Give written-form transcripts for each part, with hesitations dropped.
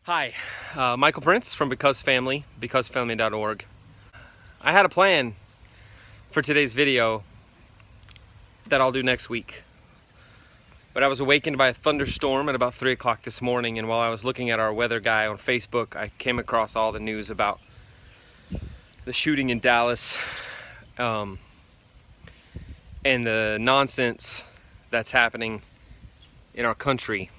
Hi, Michael Prince from Because Family, becausefamily.org. I had a plan for today's video that I'll do next week. But I was awakened by a thunderstorm at about 3 o'clock this morning, and while I was looking at our weather guy on Facebook, I came across all the news about the shooting in Dallas and the nonsense that's happening in our country.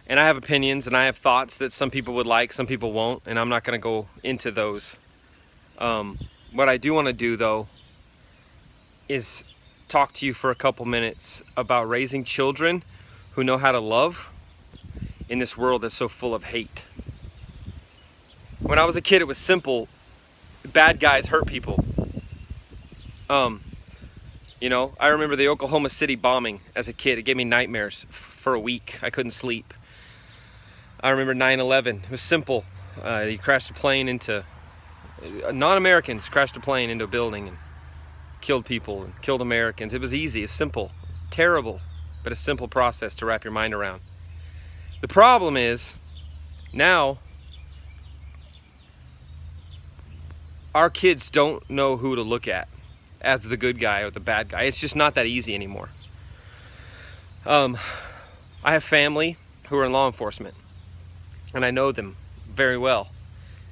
And I have opinions and I have thoughts that some people would like, some people won't, and I'm not going to go into those. What I do want to do, though, is talk to you for a couple minutes about raising children who know how to love in this world that's so full of hate. When I was a kid, it was simple. Bad guys hurt people. I remember the Oklahoma City bombing as a kid. It gave me nightmares for a week. I couldn't sleep. I remember 9/11. It was simple. You crashed a plane into non-Americans crashed a plane into a building and killed people and killed Americans. It was easy. It's simple. Terrible, but a simple process to wrap your mind around. The problem is now our kids don't know who to look at as the good guy or the bad guy. It's just not that easy anymore. I have family who are in law enforcement, and I know them very well.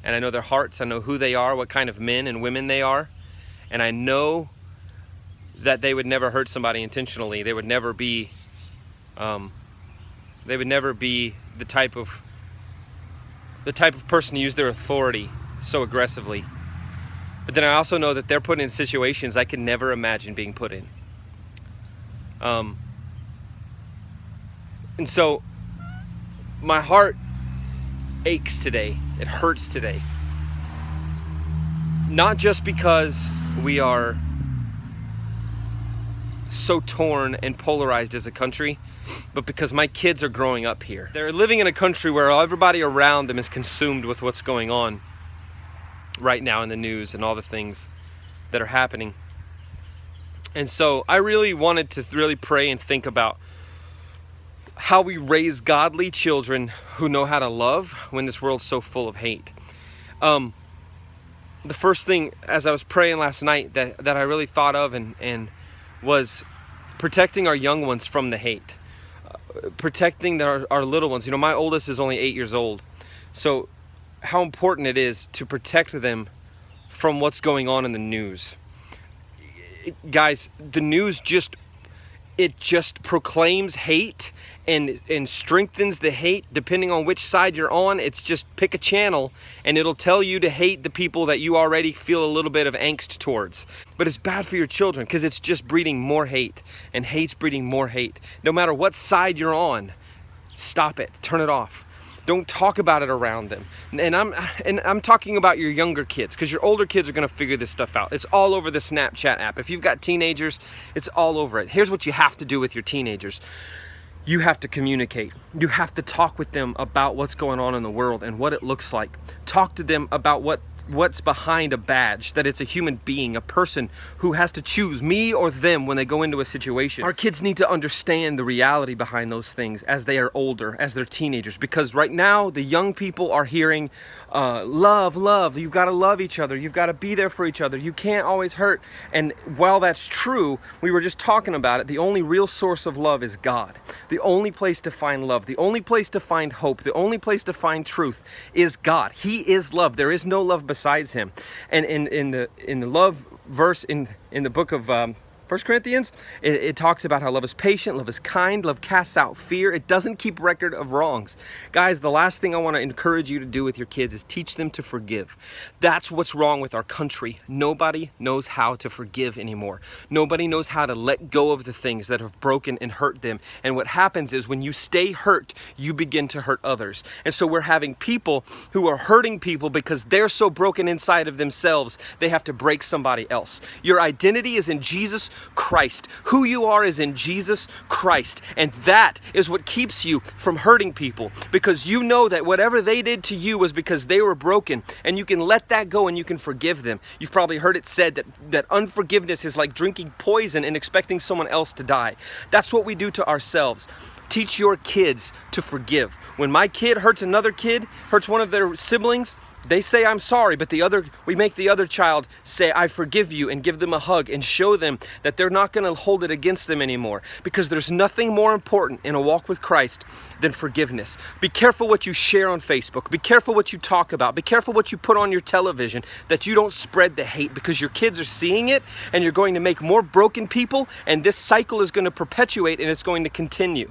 And I know their hearts, I know who they are, what kind of men and women they are. And I know that they would never hurt somebody intentionally. They would never be the type of person to use their authority so aggressively. But then I also know that they're put in situations I could never imagine being put in. And so my heart aches today. It hurts today. Not just because we are so torn and polarized as a country, but because my kids are growing up here. They're living in a country where everybody around them is consumed with what's going on right now in the news and all the things that are happening. And so I really wanted to really pray and think about how we raise godly children who know how to love when this world's so full of hate. The first thing as I was praying last night that I really thought of and was protecting our young ones from the hate. Protecting our little ones. My oldest is only 8 years old. So how important it is to protect them from what's going on in the news. Guys, the news just proclaims hate and strengthens the hate depending on which side you're on. It's just pick a channel and it'll tell you to hate the people that you already feel a little bit of angst towards. But it's bad for your children because it's just breeding more hate, and hate's breeding more hate. No matter what side you're on, stop it, turn it off. Don't talk about it around them. And I'm talking about your younger kids, because your older kids are going to figure this stuff out. It's all over the Snapchat app. If you've got teenagers, it's all over it. Here's what you have to do with your teenagers. You have to communicate. You have to talk with them about what's going on in the world and what it looks like. Talk to them about what's behind a badge, that it's a human being, a person who has to choose me or them when they go into a situation. Our kids need to understand the reality behind those things as they are older, as they're teenagers, because right now the young people are hearing love, you've got to love each other, you've got to be there for each other, you can't always hurt. And while that's true, we were just talking about it, the only real source of love is God. The only place to find love, the only place to find hope, the only place to find truth is God. He is love. There is no love besides him. And in the love verse in the book of 1 Corinthians, it talks about how love is patient, love is kind, love casts out fear. It doesn't keep record of wrongs. Guys, the last thing I want to encourage you to do with your kids is teach them to forgive. That's what's wrong with our country. Nobody knows how to forgive anymore. Nobody knows how to let go of the things that have broken and hurt them. And what happens is when you stay hurt, you begin to hurt others. And so we're having people who are hurting people because they're so broken inside of themselves, they have to break somebody else. Your identity is in Jesus Christ. Who you are is in Jesus Christ. And that is what keeps you from hurting people, because you know that whatever they did to you was because they were broken, and you can let that go and you can forgive them. You've probably heard it said that unforgiveness is like drinking poison and expecting someone else to die. That's what we do to ourselves. Teach your kids to forgive. When my kid hurts another kid, hurts one of their siblings, they say, I'm sorry, but we make the other child say, I forgive you, and give them a hug and show them that they're not going to hold it against them anymore, because there's nothing more important in a walk with Christ than forgiveness. Be careful what you share on Facebook. Be careful what you talk about. Be careful what you put on your television, that you don't spread the hate, because your kids are seeing it, and you're going to make more broken people, and this cycle is going to perpetuate, and it's going to continue.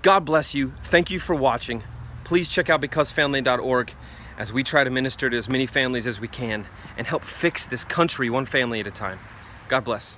God bless you. Thank you for watching. Please check out becausefamily.org as we try to minister to as many families as we can and help fix this country one family at a time. God bless.